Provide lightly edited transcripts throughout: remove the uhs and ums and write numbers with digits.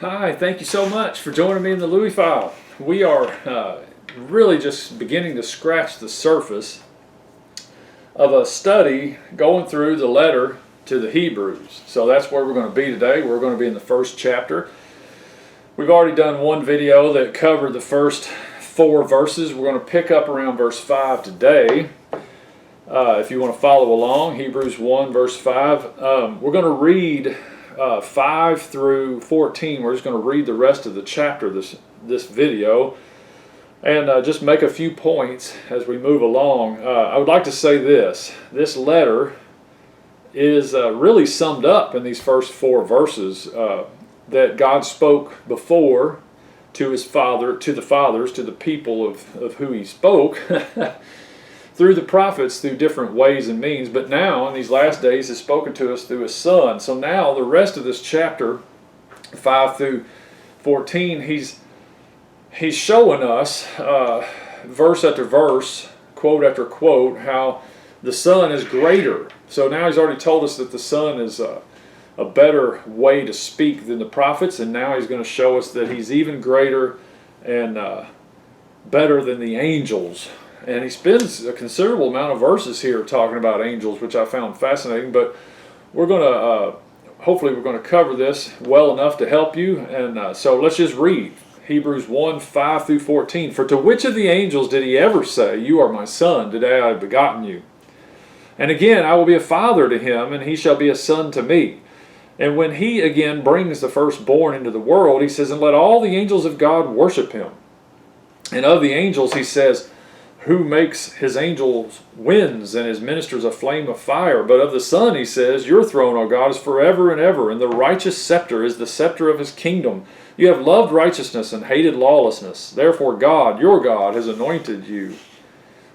Hi, thank you so much for joining me in the Louis File. We are really just beginning to scratch the surface of a study going through the letter to the Hebrews. So that's where we're going to be today. We're going to be in the first chapter. We've already done one video that covered the first 4 verses. We're going to pick up around verse 5 today. If you want to follow along, Hebrews 1 verse 5. We're going to read 5 through 14. We're just going to read the rest of the chapter this video and just make a few points as we move along. I would like to say this letter is really summed up in these first 4 verses that God spoke before to the fathers, to the people of who he spoke through the prophets, through different ways and means, but now in these last days has spoken to us through his Son. So now the rest of this chapter 5 through 14, he's showing us verse after verse, quote after quote, how the Son is greater. So now he's already told us that the Son is a better way to speak than the prophets, and now he's going to show us that he's even greater and better than the angels. And he spends a considerable amount of verses here talking about angels, which I found fascinating. But we're going to, hopefully we're going to cover this well enough to help you. And so let's just read Hebrews 1, 5 through 14. For to which of the angels did he ever say, "You are my son, today I have begotten you"? And again, I will be a father to him, and he shall be a son to me. And when he again brings the firstborn into the world, he says, and let all the angels of God worship him. And of the angels he says, who makes his angels winds and his ministers a flame of fire. But of the Son he says, your throne, O God, is forever and ever, and the righteous scepter is the scepter of his kingdom. You have loved righteousness and hated lawlessness. Therefore God, your God, has anointed you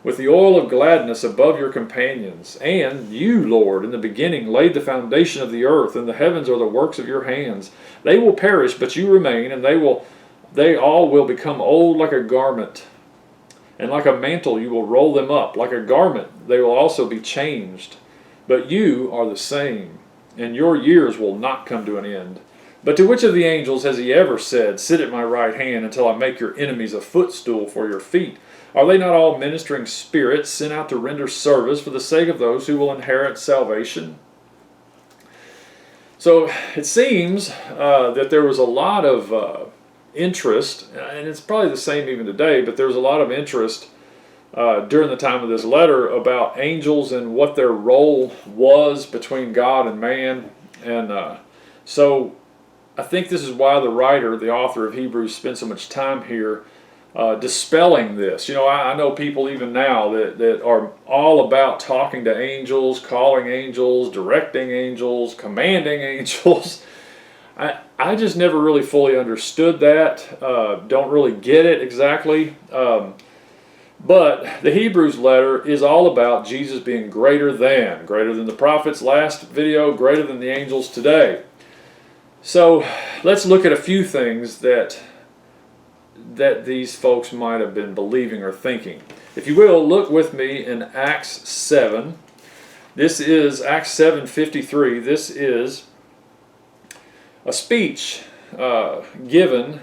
with the oil of gladness above your companions. And you, Lord, in the beginning laid the foundation of the earth, and the heavens are the works of your hands. They will perish, but you remain, and they all will become old like a garment. And like a mantle you will roll them up. Like a garment they will also be changed. But you are the same, and your years will not come to an end. But to which of the angels has he ever said, sit at my right hand until I make your enemies a footstool for your feet? Are they not all ministering spirits sent out to render service for the sake of those who will inherit salvation? So it seems that there was a lot of interest, and it's probably the same even today, but there was a lot of interest during the time of this letter about angels and what their role was between God and man. And so I think this is why the writer, the author of Hebrews, spent so much time here dispelling this. You know, I know people even now that are all about talking to angels, calling angels, directing angels, commanding angels. I just never really fully understood that. Don't really get it exactly. But the Hebrews letter is all about Jesus being greater than the prophets last video, greater than the angels today. So let's look at a few things that these folks might have been believing or thinking. If you will, look with me in Acts 7. This is Acts 7:53. This is a speech given.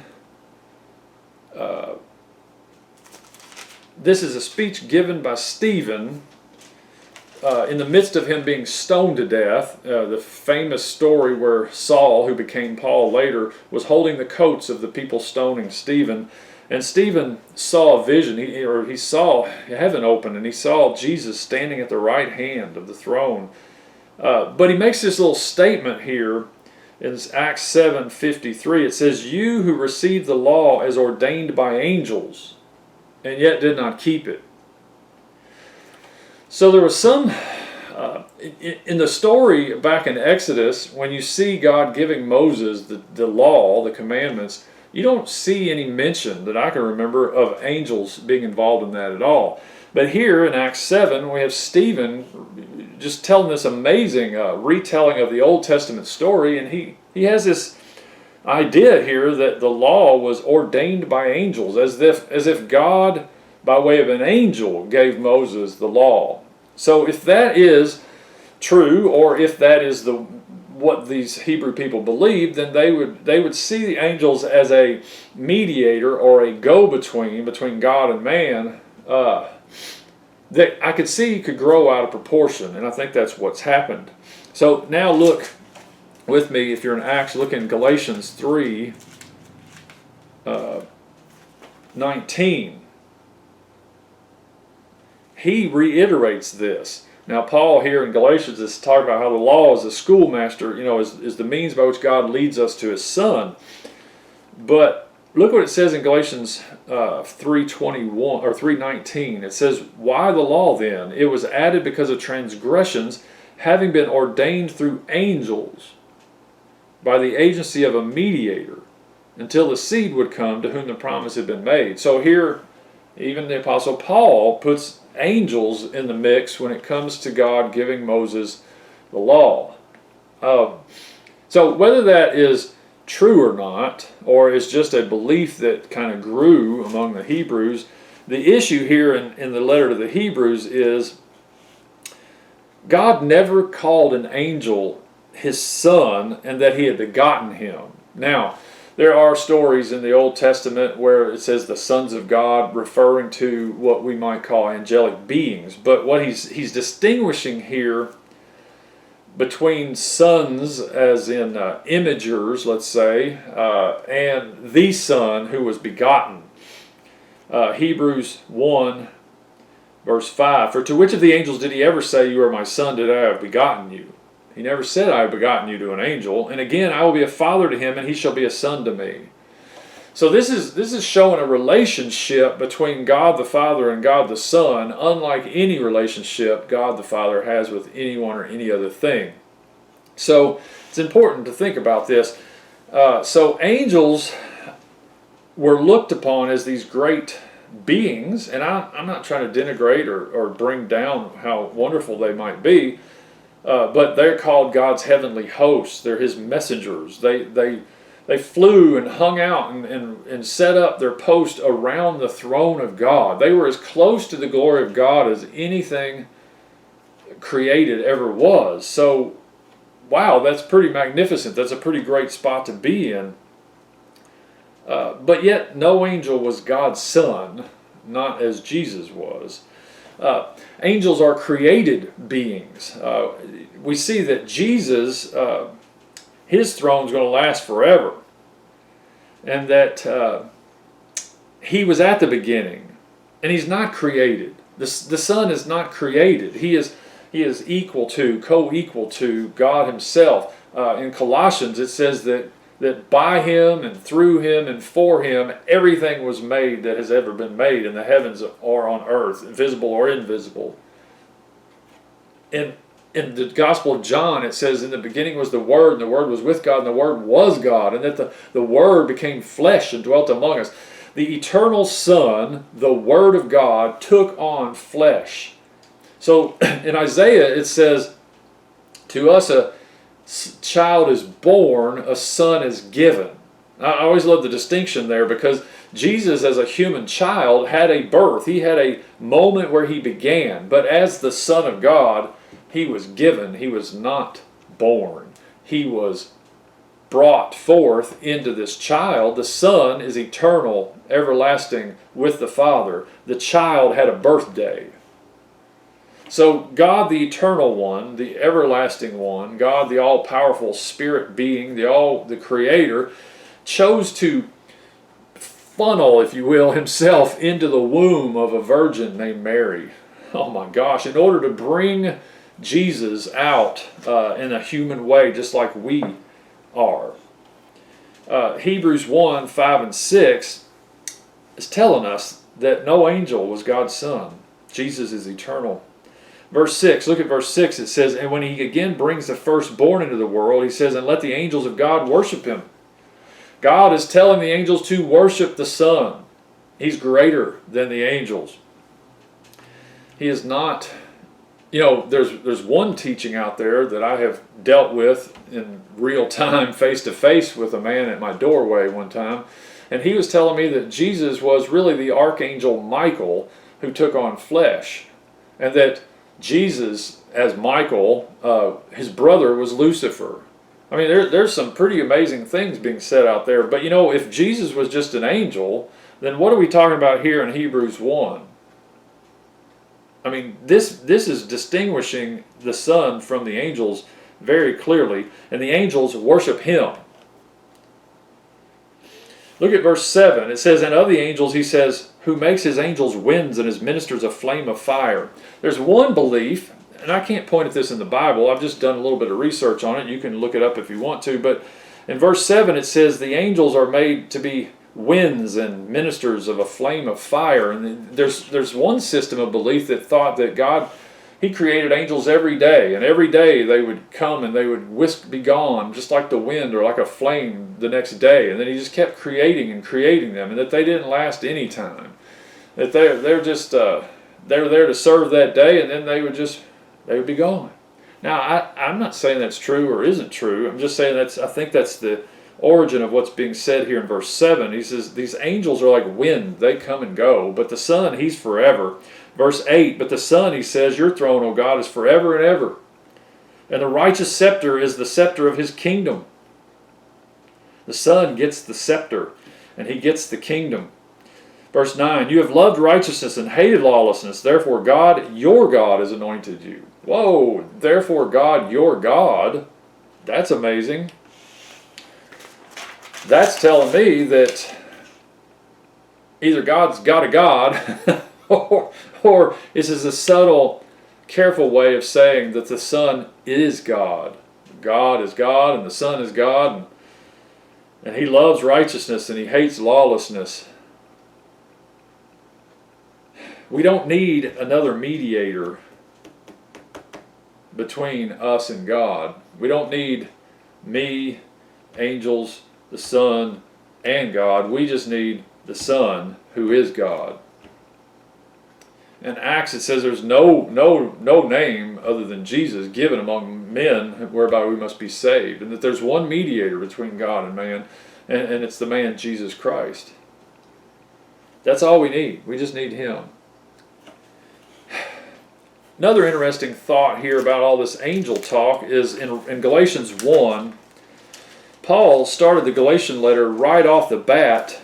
This is a speech given by Stephen in the midst of him being stoned to death. The famous story where Saul, who became Paul later, was holding the coats of the people stoning Stephen. And Stephen saw a vision. He saw heaven open, and he saw Jesus standing at the right hand of the throne. But he makes this little statement here. In Acts 7:53, it says, you who received the law as ordained by angels, and yet did not keep it. So there was some, in the story back in Exodus, when you see God giving Moses the law, the commandments, you don't see any mention that I can remember of angels being involved in that at all. But here in Acts 7, we have Stephen just telling this amazing retelling of the Old Testament story, and he has this idea here that the law was ordained by angels, as if God, by way of an angel, gave Moses the law. So if that is true, or if that is what these Hebrew people believed, then they would see the angels as a mediator or a go-between between God and man, that I could see could grow out of proportion, and I think that's what's happened. So now look with me, if you're in Acts, look in Galatians 3:19. He reiterates this. Now Paul here in Galatians is talking about how the law is a schoolmaster, is the means by which God leads us to his Son. But look what it says in Galatians 3:21 or 3:19. It says, "Why the law then? It was added because of transgressions, having been ordained through angels by the agency of a mediator, until the seed would come to whom the promise had been made." So here, even the Apostle Paul puts angels in the mix when it comes to God giving Moses the law. So whether that is true or not, or is just a belief that kind of grew among the Hebrews, the issue here in the letter to the Hebrews is God never called an angel his son and that he had begotten him. Now, there are stories in the Old Testament where it says the sons of God, referring to what we might call angelic beings. But what he's distinguishing here between sons, as in imagers, let's say, and the Son who was begotten. Hebrews 1, verse 5, "For to which of the angels did he ever say, 'You are my son, today I have begotten you'? He never said, 'I have begotten you,' to an angel. And again, 'I will be a father to him, and he shall be a son to me.'" So this is showing a relationship between God the Father and God the Son, unlike any relationship God the Father has with anyone or any other thing. So it's important to think about this. So angels were looked upon as these great beings, and I'm not trying to denigrate or bring down how wonderful they might be, but they're called God's heavenly hosts. They're his messengers. They flew and hung out and set up their post around the throne of God. They were as close to the glory of God as anything created ever was. So, wow, that's pretty magnificent. That's a pretty great spot to be in. But yet, no angel was God's son, not as Jesus was. Angels are created beings. We see that Jesus, his throne is going to last forever, and that he was at the beginning, and he's not created. The Son is not created. He is co-equal to God himself. In Colossians it says that by him and through him and for him everything was made that has ever been made in the heavens or on earth, visible or invisible. In the Gospel of John it says, "In the beginning was the Word, and the Word was with God, and the Word was God," and that the Word became flesh and dwelt among us. The eternal Son, the Word of God, took on flesh. So in Isaiah it says, "To us a child is born, a son is given." I always love the distinction there, because Jesus as a human child had a birth. He had a moment where he began. But as the Son of God, he was given. He was not born. He was brought forth into this child. The Son is eternal, everlasting with the Father. The child had a birthday. So God the Eternal One, the Everlasting One, God the all-powerful Spirit being, the Creator, chose to funnel, if you will, himself into the womb of a virgin named Mary. Oh my gosh, in order to bring Jesus out in a human way, just like we are. Hebrews 1, 5 and 6 is telling us that no angel was God's son. Jesus is eternal. Verse 6, look at verse 6, it says, "And when he again brings the firstborn into the world," he says, "and let the angels of God worship him." God is telling the angels to worship the Son. He's greater than the angels. He is not, there's one teaching out there that I have dealt with in real time, face to face with a man at my doorway one time, and he was telling me that Jesus was really the archangel Michael who took on flesh, and that Jesus, as Michael, his brother was Lucifer. I mean, there's some pretty amazing things being said out there. But if Jesus was just an angel, then what are we talking about here in Hebrews 1? I mean, this is distinguishing the Son from the angels very clearly, and the angels worship him. Look at verse 7. It says, and of the angels, he says, who makes his angels winds and his ministers a flame of fire. There's one belief, and I can't point at this in the Bible. I've just done a little bit of research on it. You can look it up if you want to. But in verse 7, it says the angels are made to be winds and ministers of a flame of fire. And there's one system of belief that thought that God, he created angels every day, and every day they would come and they would be gone, just like the wind or like a flame the next day. And then he just kept creating and creating them, and that they didn't last any time. That they're just they're there to serve that day, and then they would be gone. Now I'm not saying that's true or isn't true. I'm just saying I think that's the origin of what's being said here in verse 7. He says these angels are like wind, they come and go, but the Son, he's forever. Verse 8, but the Son, he says, your throne, O God, is forever and ever, and the righteous scepter is the scepter of his kingdom. The Son gets the scepter, and he gets the kingdom. Verse 9, you have loved righteousness and hated lawlessness, therefore God, your God, has anointed you. Whoa, therefore God, your God, that's amazing. That's telling me that either God's got a God, or this is a subtle, careful way of saying that the Son is God. God is God, and the Son is God, and he loves righteousness and he hates lawlessness. We don't need another mediator between us and God. We don't need me, angels, the Son, and God. We just need the Son, who is God. In Acts it says there's no name other than Jesus given among men whereby we must be saved, and that there's one mediator between God and man, and it's the man Jesus Christ. That's all we need. We just need him. Another interesting thought here about all this angel talk is in Galatians 1, Paul started the Galatian letter right off the bat,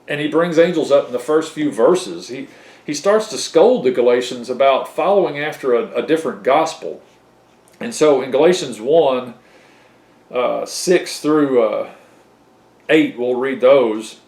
and he brings angels up in the first few verses. He starts to scold the Galatians about following after a different gospel. And so in Galatians 1, 6 through 8, we'll read those.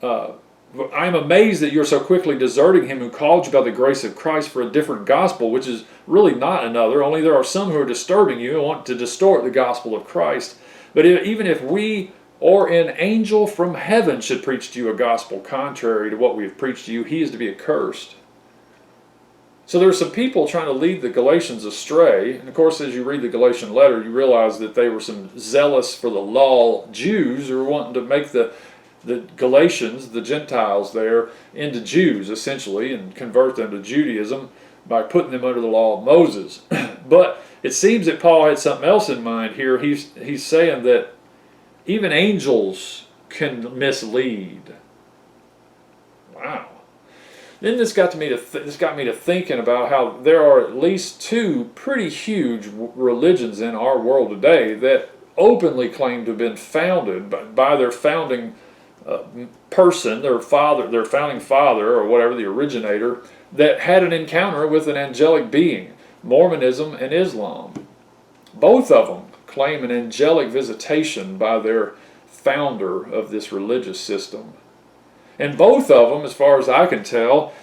I am amazed that you're so quickly deserting him who called you by the grace of Christ for a different gospel, which is really not another, only there are some who are disturbing you and want to distort the gospel of Christ. But even if we or an angel from heaven should preach to you a gospel contrary to what we have preached to you, he is to be accursed. So there are some people trying to lead the Galatians astray. And of course, as you read the Galatian letter, you realize that they were some zealous for the law Jews who were wanting to make the Galatians, the Gentiles there, into Jews, essentially, and convert them to Judaism by putting them under the law of Moses. But it seems that Paul had something else in mind here. He's saying that even angels can mislead. Wow. Then this got me to thinking about how there are at least two pretty huge religions in our world today that openly claim to have been founded by their founding person, their founding father, or whatever, the originator, that had an encounter with an angelic being: Mormonism and Islam. Both of them claim an angelic visitation by their founder of this religious system. And both of them, as far as I can tell,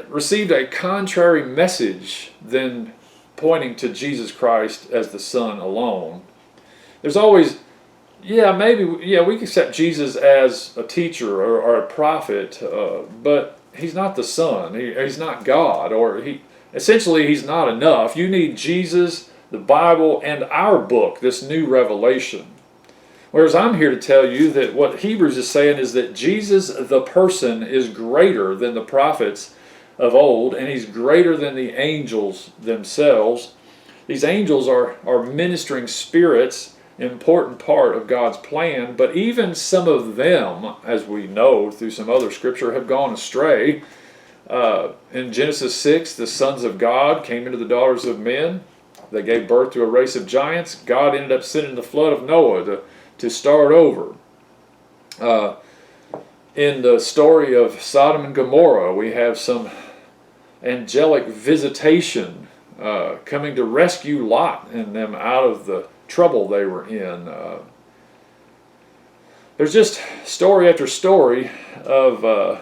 received a contrary message than pointing to Jesus Christ as the Son alone. There's always, we can accept Jesus as a teacher or a prophet, but he's not the Son. He's not God, or essentially he's not enough. You need Jesus, the Bible, and our book, this new revelation. Whereas I'm here to tell you that what Hebrews is saying is that Jesus, the person, is greater than the prophets of old, and he's greater than the angels themselves. These angels are ministering spirits, an important part of God's plan, but even some of them, as we know through some other scripture, have gone astray. In Genesis 6, the sons of God came into the daughters of men. They gave birth to a race of giants. God ended up sending the flood of Noah to start over. In the story of Sodom and Gomorrah, we have some angelic visitation coming to rescue Lot and them out of the trouble they were in. There's just story after story of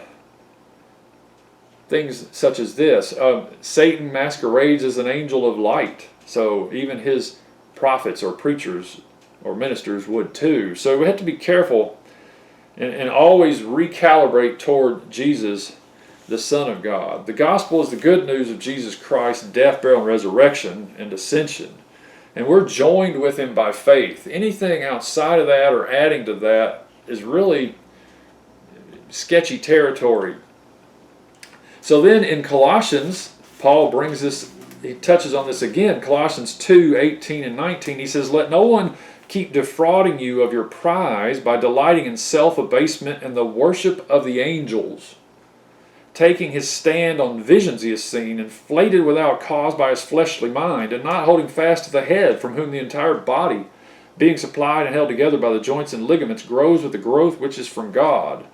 things such as this. Satan masquerades as an angel of light, so even his prophets or preachers or ministers would too. So we have to be careful and always recalibrate toward Jesus, the Son of God. The gospel is the good news of Jesus Christ's death, burial, and resurrection and ascension. And we're joined with him by faith. Anything outside of that or adding to that is really sketchy territory. So then in Colossians, Paul brings this, he touches on this again, Colossians 2:18 and 19. He says, "Let no one keep defrauding you of your prize by delighting in self-abasement and the worship of the angels, taking his stand on visions he has seen, inflated without cause by his fleshly mind, and not holding fast to the head, from whom the entire body, being supplied and held together by the joints and ligaments, grows with the growth which is from God."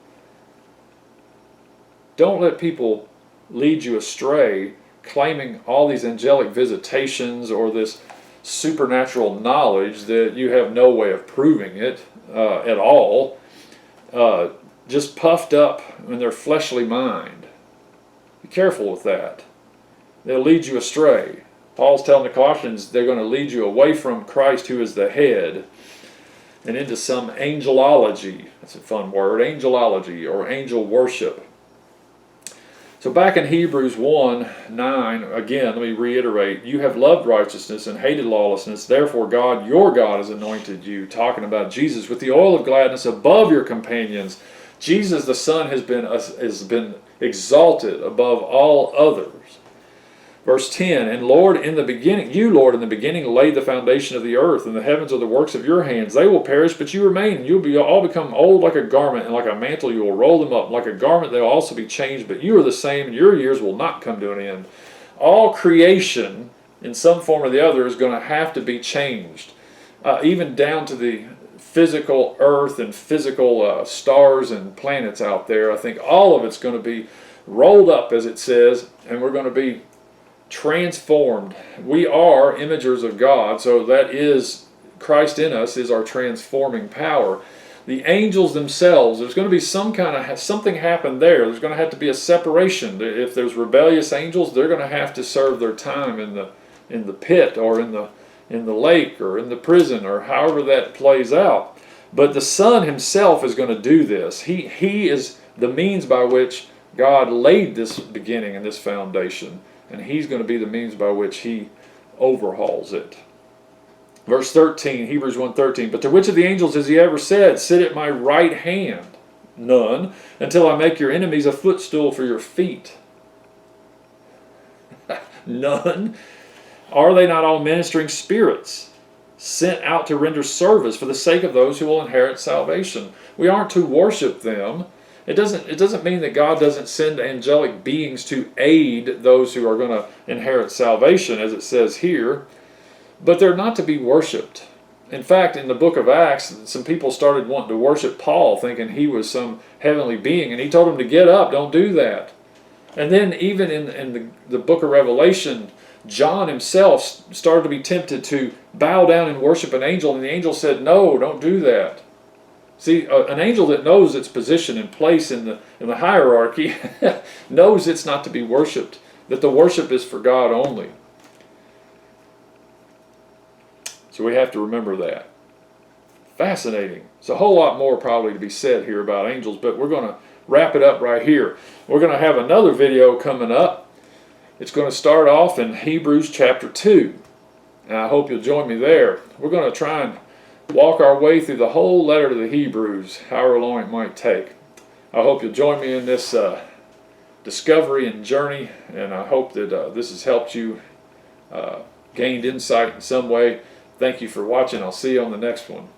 Don't let people lead you astray, claiming all these angelic visitations or this supernatural knowledge that you have no way of proving it at all, just puffed up in their fleshly mind. Be careful with that. They'll lead you astray. Paul's telling the Colossians they're going to lead you away from Christ, who is the head, and into some angelology. That's a fun word, angelology, or angel worship. So back in Hebrews 1:9, again, let me reiterate, "You have loved righteousness and hated lawlessness. Therefore God, your God, has anointed you," talking about Jesus, "with the oil of gladness above your companions." Jesus the Son has been exalted above all others. Verse 10, "And Lord, in the beginning, you, Lord, in the beginning laid the foundation of the earth, and the heavens are the works of your hands. They will perish, but you remain, and you'll all become old like a garment, and like a mantle you will roll them up. Like a garment they will also be changed, but you are the same, and your years will not come to an end." All creation, in some form or the other, is going to have to be changed, even down to the physical earth and physical stars and planets out there. I think all of it's going to be rolled up, as it says, and we're going to be transformed. We are imagers of God, so that is Christ in us is our transforming power. The angels themselves, there's going to be something happen there. There's going to have to be a separation. If there's rebellious angels, they're going to have to serve their time in the pit, or in the lake, or in the prison, or however that plays out. But the Son himself is going to do this. He is the means by which God laid this beginning and this foundation. And he's going to be the means by which he overhauls it. Verse 13, Hebrews 1:13, "But to which of the angels has he ever said, 'Sit at my right hand'? None, until I make your enemies a footstool for your feet." None. "Are they not all ministering spirits, sent out to render service for the sake of those who will inherit salvation?" We aren't to worship them. It doesn't mean that God doesn't send angelic beings to aid those who are going to inherit salvation, as it says here, but they're not to be worshipped. In fact, in the book of Acts, some people started wanting to worship Paul, thinking he was some heavenly being, and he told them to get up, don't do that. And then even in the book of Revelation, John himself started to be tempted to bow down and worship an angel, and the angel said, "No, don't do that." See, an angel that knows its position and place in the hierarchy knows it's not to be worshipped, that the worship is for God only. So we have to remember that. Fascinating. There's a whole lot more probably to be said here about angels, but we're going to wrap it up right here. We're going to have another video coming up. It's going to start off in Hebrews chapter 2, and I hope you'll join me there. We're going to try and walk our way through the whole letter to the Hebrews, however long it might take. I hope you'll join me in this discovery and journey, and I hope that this has helped you, gained insight in some way. Thank you for watching. I'll see you on the next one.